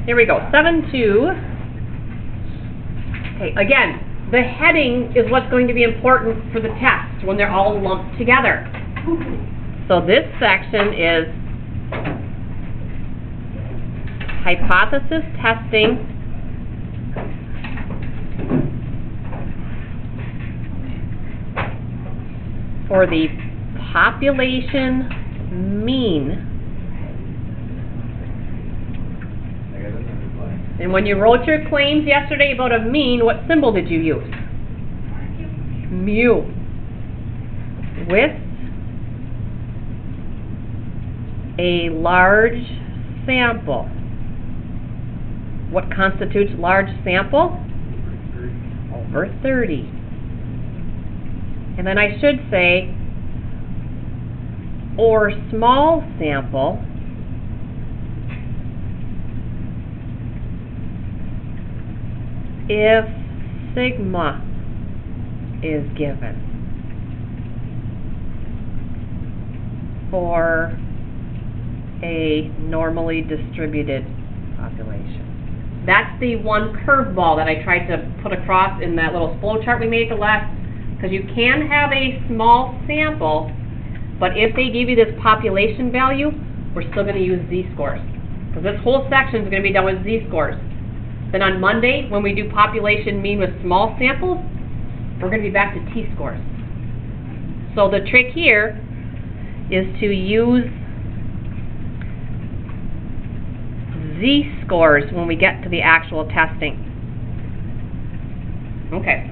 Here we go, 7-2. Okay, again, the heading is what's going to be important for the test when they're all lumped together. So this section is hypothesis testing for the population mean. And when you wrote your claims yesterday about a mean, what symbol did you use? Mu. With a large sample. What constitutes large sample? Over 30. And then I should say, or small sample if sigma is given for a normally distributed population. That's the one curveball that I tried to put across in that little flow chart we made at the last, because you can have a small sample, but if they give you this population value, we're still going to use z-scores. Because this whole section is going to be done with z-scores. Then on Monday, when we do population mean with small samples, we're going to be back to t-scores. So the trick here is to use z-scores when we get to the actual testing. Okay,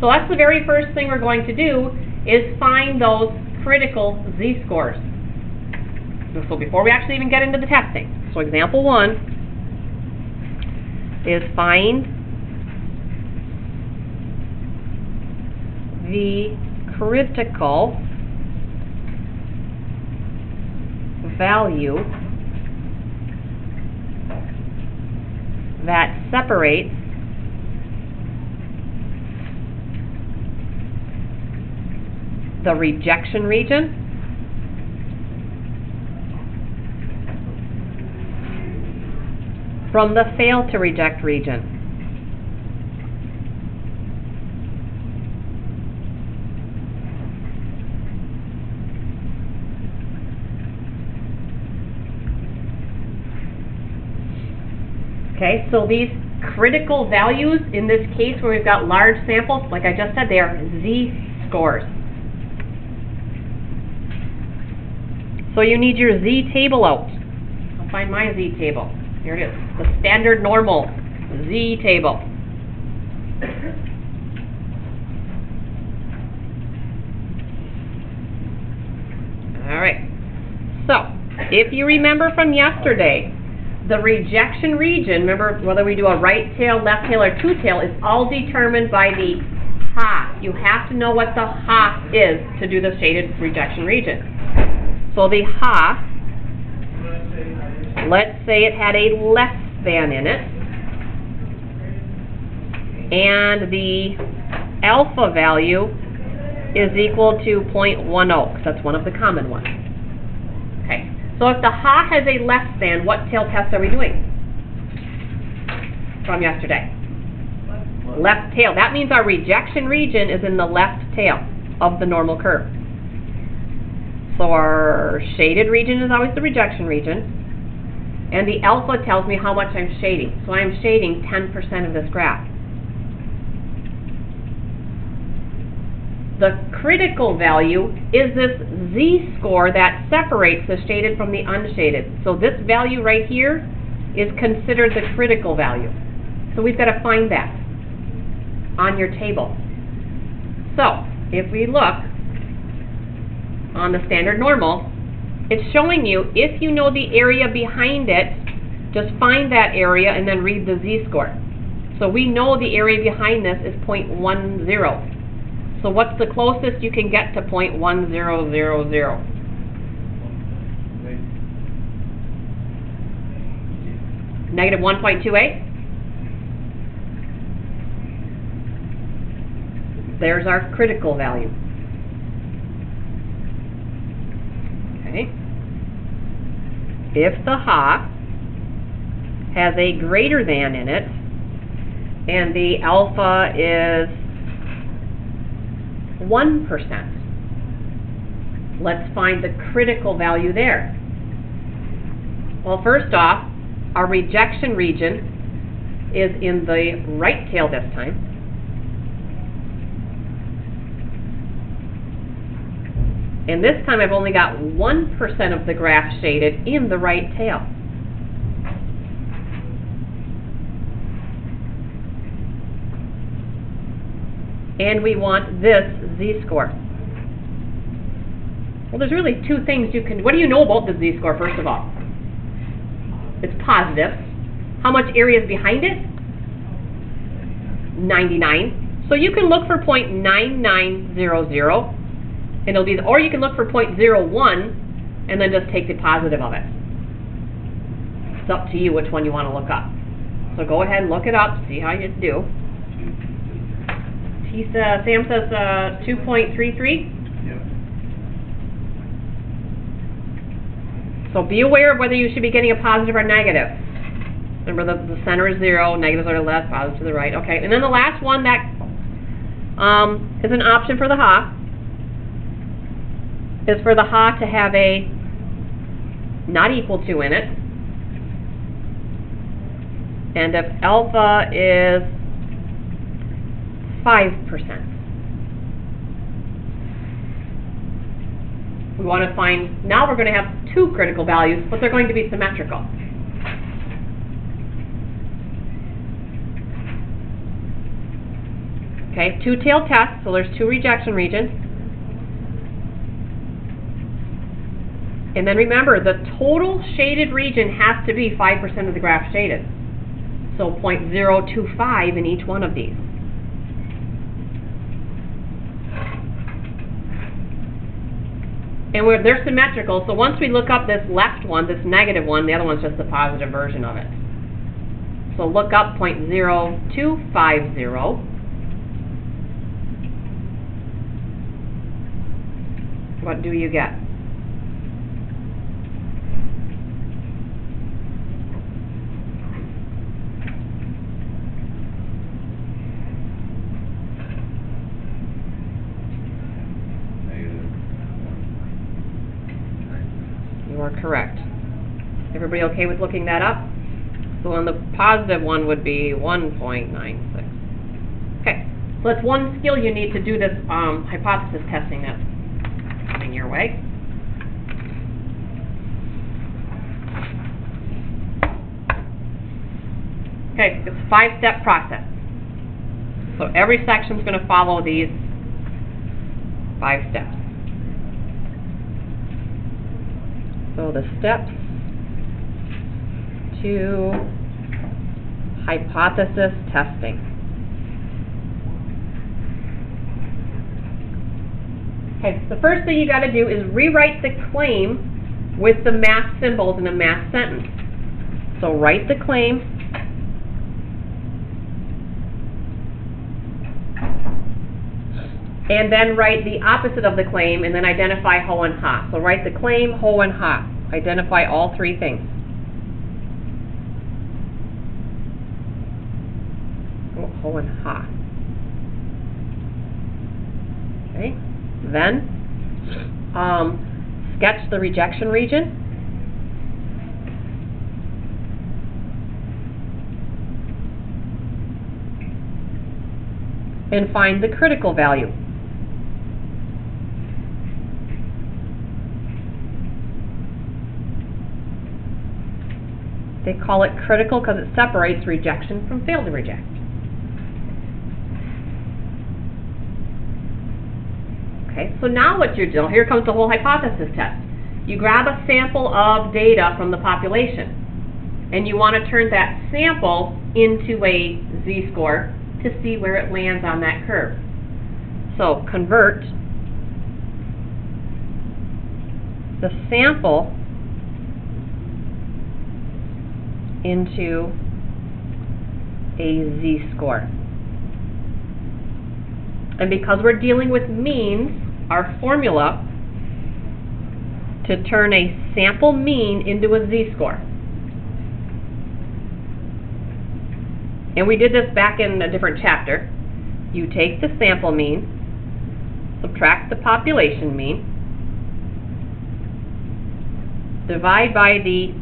so that's the very first thing we're going to do, is find those critical z-scores. So before we actually even get into the testing. So example 1 is find the critical value that separates the rejection region from the fail to reject region. Okay, so these critical values in this case where we've got large samples, like I just said, they are z-scores. So you need your z-table out. I'll find my z-table. Here it is, the standard normal z-table. All right, so if you remember from yesterday, the rejection region, remember whether we do a right tail, left tail, or two tail, is all determined by the ha. You have to know what the ha is to do the shaded rejection region. So the ha, let's say it had a less than in it, and the alpha value is equal to 0.10, because that's one of the common ones. Okay, so if the ha has a less than, what tail test are we doing from yesterday? Left tail. That means our rejection region is in the left tail of the normal curve. So our shaded region is always the rejection region, and the alpha tells me how much I'm shading. So I'm shading 10% of this graph. The critical value is this z-score that separates the shaded from the unshaded. So this value right here is considered the critical value. So we've got to find that on your table. So if we look on the standard normal, it's showing you, if you know the area behind it, just find that area and then read the z-score. So we know the area behind this is 0.10. So what's the closest you can get to 0.1000? Negative 1.28? There's our critical value. Okay. If the ha has a greater than in it, and the alpha is 1%. Let's find the critical value there. Well, first off, our rejection region is in the right tail this time. And this time I've only got 1% of the graph shaded in the right tail. And we want this z-score. Well, there's really two things you can... What do you know about the z-score, first of all? It's positive. How much area is behind it? 99. So you can look for 0.9900, and it'll be, or you can look for 0.01, and then just take the positive of it. It's up to you which one you want to look up. So go ahead and look it up, see how you do. Sam says 2.33. Yep. So be aware of whether you should be getting a positive or negative. Remember, the center is 0, negatives are to the left, positive to the right. Okay, and then the last one that is an option for the Ha is for the Ha to have a not equal to in it. And if alpha is 5%. We want to find, now we're going to have two critical values, but they're going to be symmetrical. Okay, two-tailed test, so there's two rejection regions. And then remember, the total shaded region has to be 5% of the graph shaded. So 0.025 in each one of these. And they're symmetrical, so once we look up this left one, this negative one, the other one's just the positive version of it. So look up 0.0250. What do you get? You are correct. Everybody okay with looking that up? So on the positive one would be 1.96. Okay, so that's one skill you need to do this hypothesis testing that's coming your way. Okay, it's a 5-step process. So every section is going to follow these 5 steps. So the steps to hypothesis testing. Okay, the first thing you got to do is rewrite the claim with the math symbols in a math sentence. So write the claim, and then write the opposite of the claim, and then identify Ho and Ha. So write the claim, Ho and Ha. Identify all 3 things. Oh, Ho and Ha. Okay. Then sketch the rejection region. And find the critical value. They call it critical because it separates rejection from fail to reject. Okay, so now what you're doing, here comes the whole hypothesis test. You grab a sample of data from the population, and you want to turn that sample into a z-score to see where it lands on that curve. So convert the sample into a z-score. And because we're dealing with means, our formula to turn a sample mean into a z-score And we did this back in a different chapter. You take the sample mean, subtract the population mean, divide by the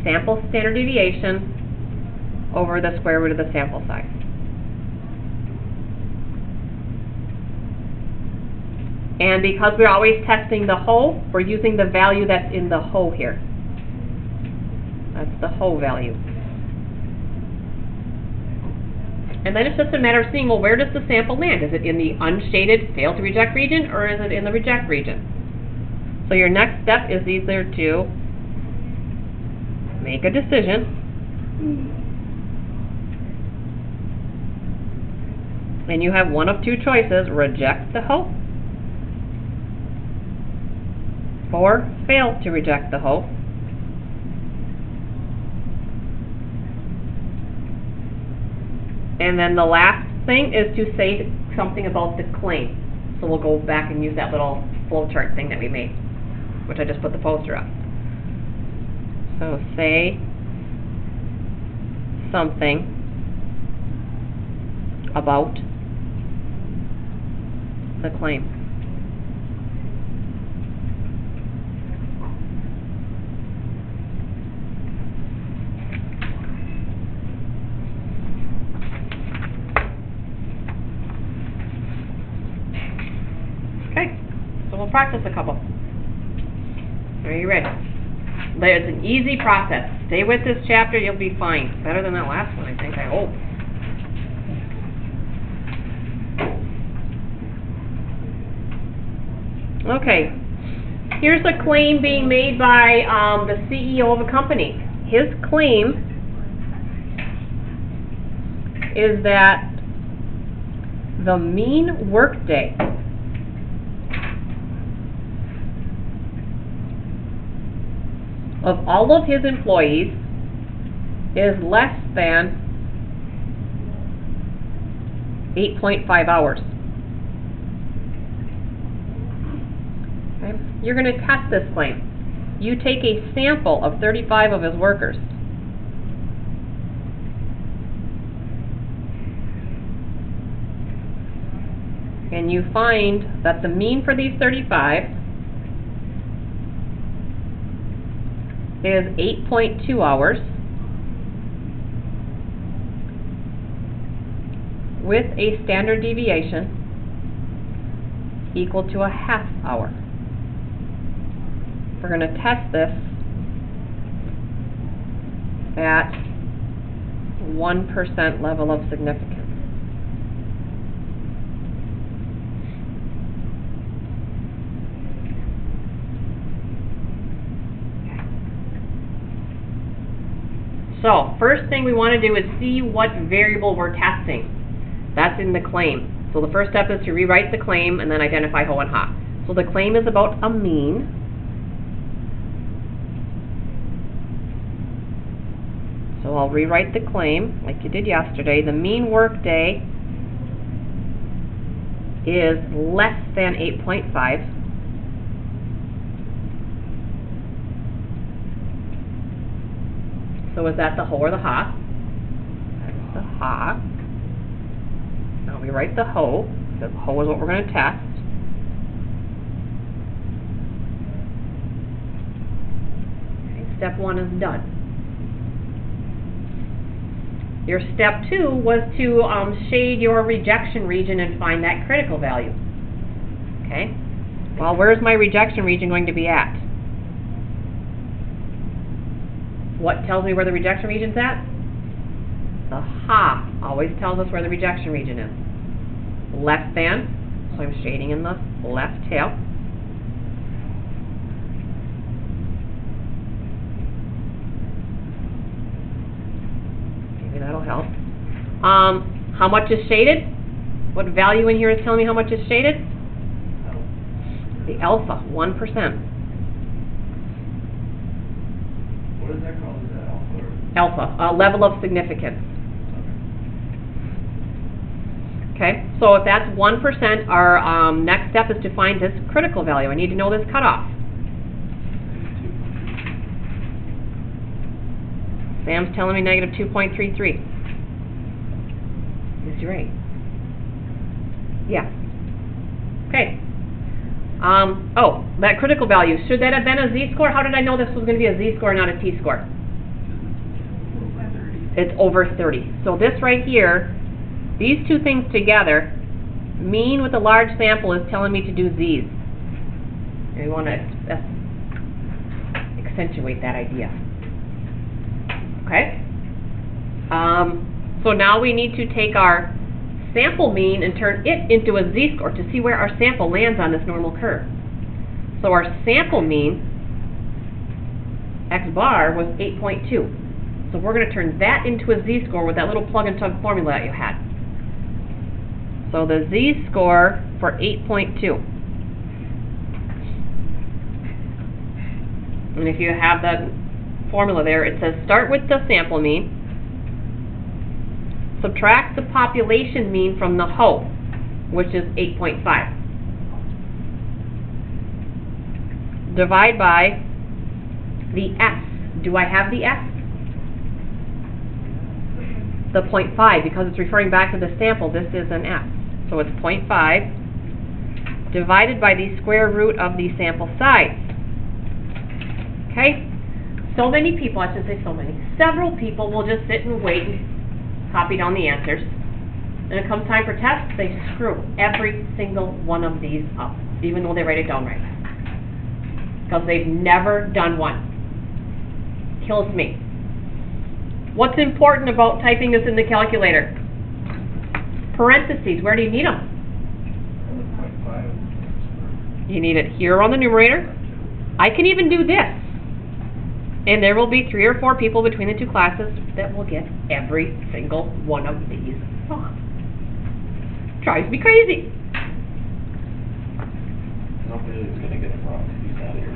sample standard deviation over the square root of the sample size. And because we're always testing the whole, we're using the value that's in the whole here. That's the whole value. And then it's just a matter of seeing, well, where does the sample land? Is it in the unshaded fail to reject region, or is it in the reject region? So your next step is either to make a decision and you have one of two choices: reject the whole or fail to reject the whole. And then the last thing is to say something about the claim. So we'll go back and use that little flowchart thing that we made, which I just put the poster up. So say something about the claim. Okay, so we'll practice a couple. Are you ready? It's an easy process. Stay with this chapter, you'll be fine. Better than that last one, I think, I hope. Okay, here's a claim being made by the CEO of a company. His claim is that the mean workday of all of his employees is less than 8.5 hours. Okay. You're going to test this claim. You take a sample of 35 of his workers. And you find that the mean for these 35 is 8.2 hours with a standard deviation equal to a half hour. We're going to test this at 1% level of significance. So, first thing we want to do is see what variable we're testing. That's in the claim. So the first step is to rewrite the claim and then identify ho and ha. So the claim is about a mean. So I'll rewrite the claim like you did yesterday. The mean workday is less than 8.5. So is that the ho or the ha? That's the ha. Now we write the ho, because ho is what we're going to test. Okay, step one is done. Your step two was to shade your rejection region and find that critical value. Okay? Well, where's my rejection region going to be at? What tells me where the rejection region's at? The ha always tells us where the rejection region is. Less than, so I'm shading in the left tail. Maybe that'll help. How much is shaded? What value in here is telling me how much is shaded? The alpha, 1%. What is that called? Is that alpha? Alpha, level of significance. Okay, so if that's 1%, our next step is to find this critical value. I need to know this cutoff. Sam's telling me negative 2.33. you're right. Yeah. Okay. Oh, that critical value. Should that have been a z-score? How did I know this was going to be a z-score, not a t-score? It's over 30. So this right here, these two things together, mean with a large sample is telling me to do z's. And we want to accentuate that idea. Okay? So now we need to take our sample mean and turn it into a z-score to see where our sample lands on this normal curve. So our sample mean, x bar, was 8.2. So we're going to turn that into a z-score with that little plug and tug formula that you had. So the z-score for 8.2. And if you have that formula there, it says start with the sample mean, subtract the population mean from the whole, which is 8.5. Divide by the S. Do I have the S? The 0.5, because it's referring back to the sample, this is an S. So it's 0.5 divided by the square root of the sample size. Okay? So many people, I should say so many, several people will just sit and wait and copy down the answers. And it comes time for tests, they screw every single one of these up, even though they write it down right. Because they've never done one. Kills me. What's important about typing this in the calculator? Parentheses, where do you need them? You need it here on the numerator. I can even do this. And there will be 3 or 4 people between the two classes that will get every single one of these wrong. Drives me crazy. No, Bailey's gonna get it wrong, he's not here.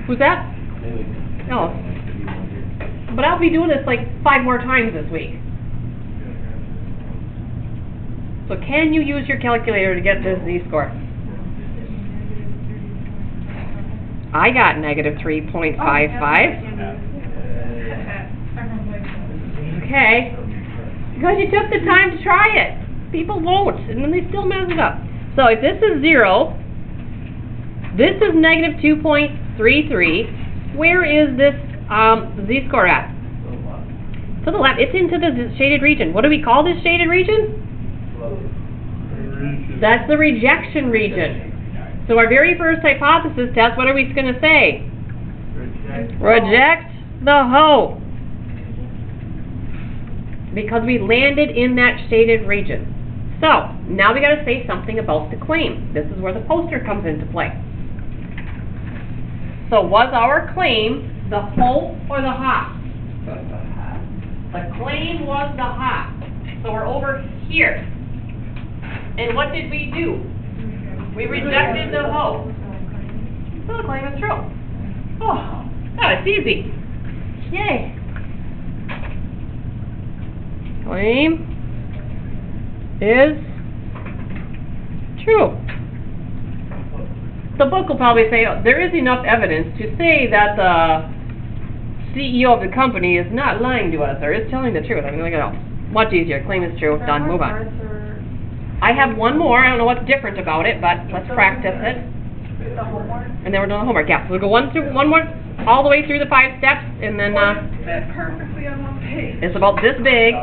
Who's that? Bailey's Oh. gonna get it wrong here. But I'll be doing this like 5 more times this week. So can you use your calculator to get this z-score? I got negative 3.55. Okay. Because you took the time to try it. People won't, and then they still mess it up. So if this is 0, this is negative 2.33. Where is this z-score at? To the left. It's into the shaded region. What do we call this shaded region? That's the rejection region. So our very first hypothesis test, what are we going to say? Reject the whole. Because we landed in that shaded region. So, now we got to say something about the claim. This is where the poster comes into play. So, was our claim the whole or the half? The claim was the half. So, we're over here. And what did we do? We rejected the whole. So the claim is true. Oh, that is easy. Yay. Claim is true. The book will probably say, oh, there is enough evidence to say that the CEO of the company is not lying to us or is telling the truth. I mean, look at it. Much easier. Claim is true. Done. Move on. I have one more. I don't know what's different about it, but let's practice it. The homework? And then we're doing the homework. Yeah, so we'll go one more, all the way through the 5 steps, and then Fit perfectly on one page. it's about this big.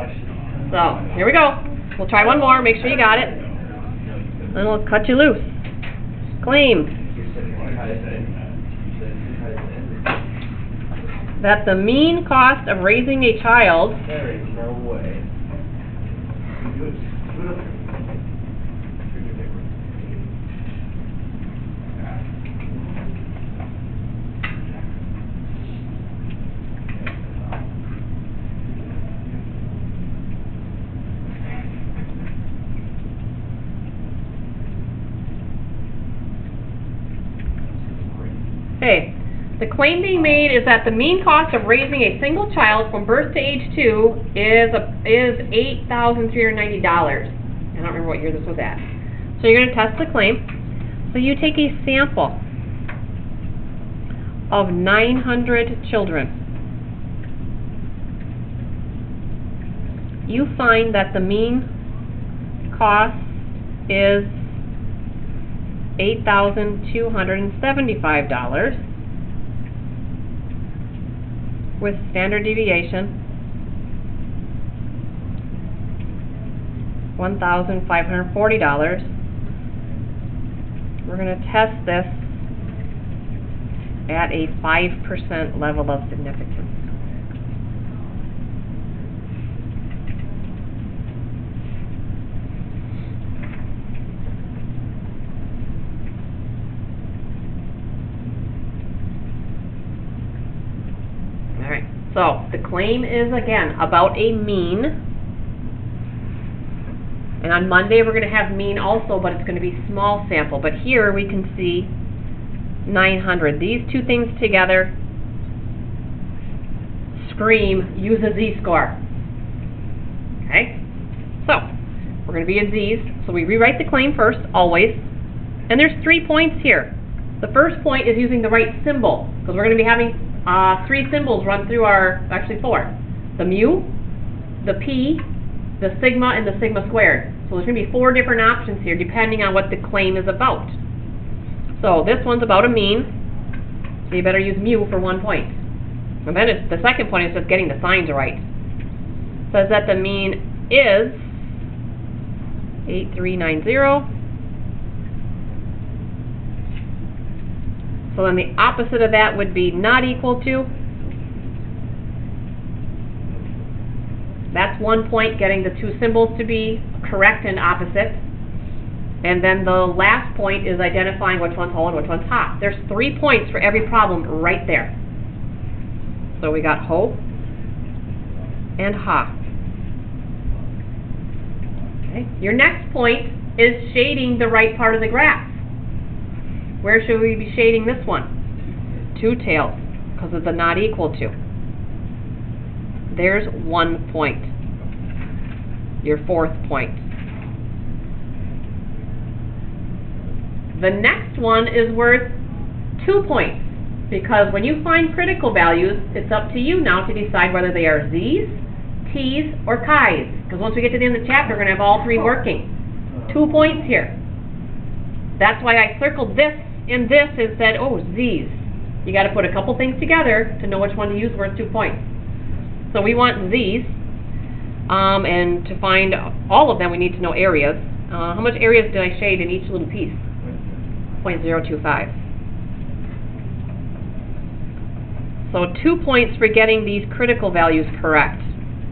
So here we go. We'll try one more. Make sure you got it. Then we'll cut you loose. Claim that the mean cost of raising a child There is no way. Okay, the claim being made is that the mean cost of raising a single child from birth to age 2 is $8,390. I don't remember what year this was at. So you're going to test the claim. So you take a sample of 900 children. You find that the mean cost is $8,275 with standard deviation $1,540. We're going to test this at a 5% level of significance. Alright, so the claim is again about a mean. And on Monday we're going to have mean also, but it's going to be small sample. But here we can see 900. These two things together scream use a z-score. Okay? So, we're going to be at z's. So we rewrite the claim first, always. And there's 3 points here. The first point is using the right symbol, because we're going to be having 3 symbols run through our, actually 4. The mu, the p, the sigma, and the sigma squared. So there's going to be 4 different options here depending on what the claim is about. So this one's about a mean, so you better use mu for 1 point. And then the second point is just getting the signs right. It says that the mean is 8390. So then the opposite of that would be not equal to. That's 1 point, getting the 2 symbols to be correct and opposite. And then the last point is identifying which one's whole and which one's hot. There's 3 points for every problem right there. So we got ho and ha. Okay. Your next point is shading the right part of the graph. Where should we be shading this one? 2 tails, because of the not equal to. There's 1 point. Your 4th point. The next one is worth 2 points, because when you find critical values, it's up to you now to decide whether they are z's, t's, or chi's. Because once we get to the end of the chapter, we're going to have all 3 working. 2 points here. That's why I circled this and this and said, oh, z's. You got to put a couple things together to know which one to use worth 2 points. So we want z's, and to find all of them, we need to know areas. How much areas did I shade in each little piece? 0.025. So 2 points for getting these critical values correct.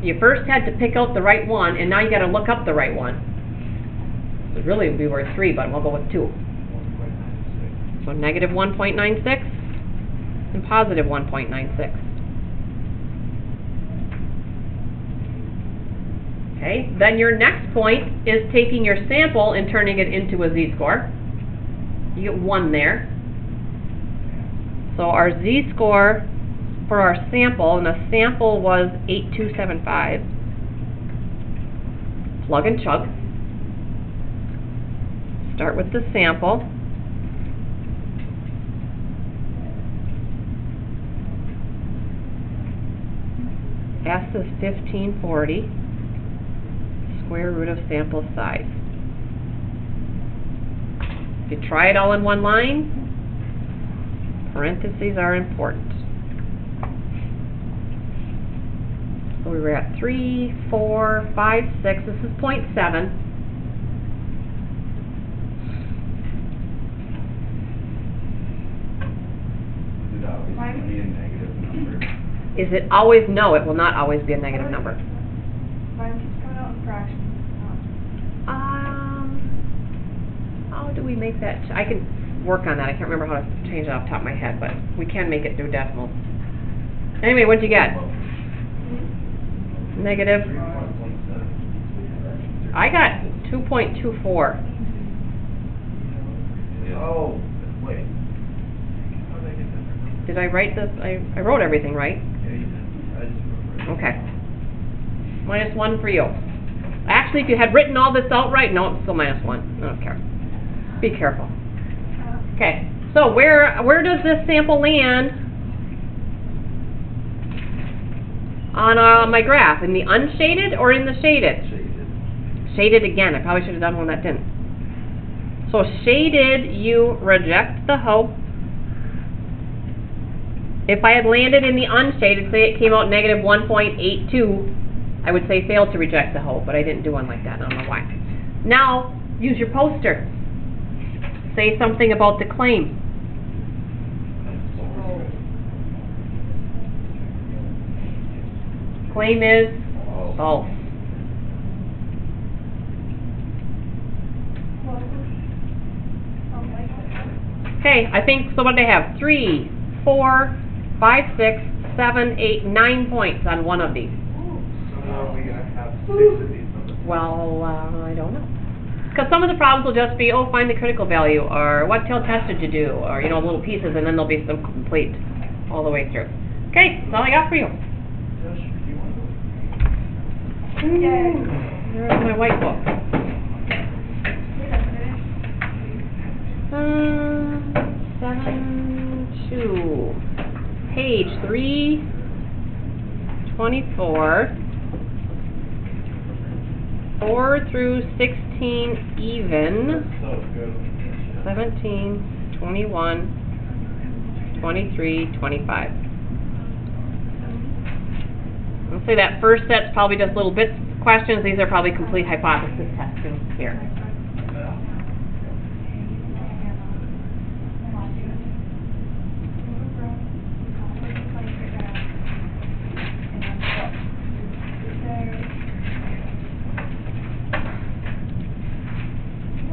You first had to pick out the right one, and now you got to look up the right one. So really it would be worth 3, but we'll go with 2. So negative 1.96 and positive 1.96. Okay, then your next point is taking your sample and turning it into a z-score. You get 1 there. So our z-score for our sample, and the sample was 8275. Plug and chug. Start with the sample. S is 1540. Square root of sample size. If you try it all in one line, parentheses are important. So we were at 3, 4, 5, 6. This is 0.7. It always be a negative number. Is it always? No, it will not always be a negative number. Mine keeps coming out in fractions. How do we make that? I can work on that. I can't remember how to change it off the top of my head, but we can make it through decimals. Anyway, what'd you get? Negative. I got 2.24. Oh, wait. How did I get that? Did I write this? I wrote everything right. Yeah, you did. I just wrote it. Okay. -1 for you. Actually, if you had written all this out right, no, it's still -1. I don't care. Be careful. Okay. So where does this sample land on my graph? In the unshaded or in the shaded? Shaded again, I probably should have done one that didn't. So shaded, you reject the hope. If I had landed in the unshaded, say it came out negative 1.82, I would say failed to reject the hope, but I didn't do one like that, I don't know why. Now, use your poster. Say something about the claim. Claim is false. Okay, I think, so what do they have? 3, 4, 5, 6, 7, 8, 9 points on one of these. So now we gotta have 6 of these numbers. Well, I don't know. Because some of the problems will just be, oh, find the critical value, or what tail test did you do, or, you know, little pieces, and then there'll be some complete all the way through. Okay, that's all I got for you. Josh, do you want to go? There's my white book. 7-2. Page 324. 4 through 16 even. So good. 17, 21, 23, 25. I'll say that first set's probably just little bits questions. These are probably complete hypothesis tests in here.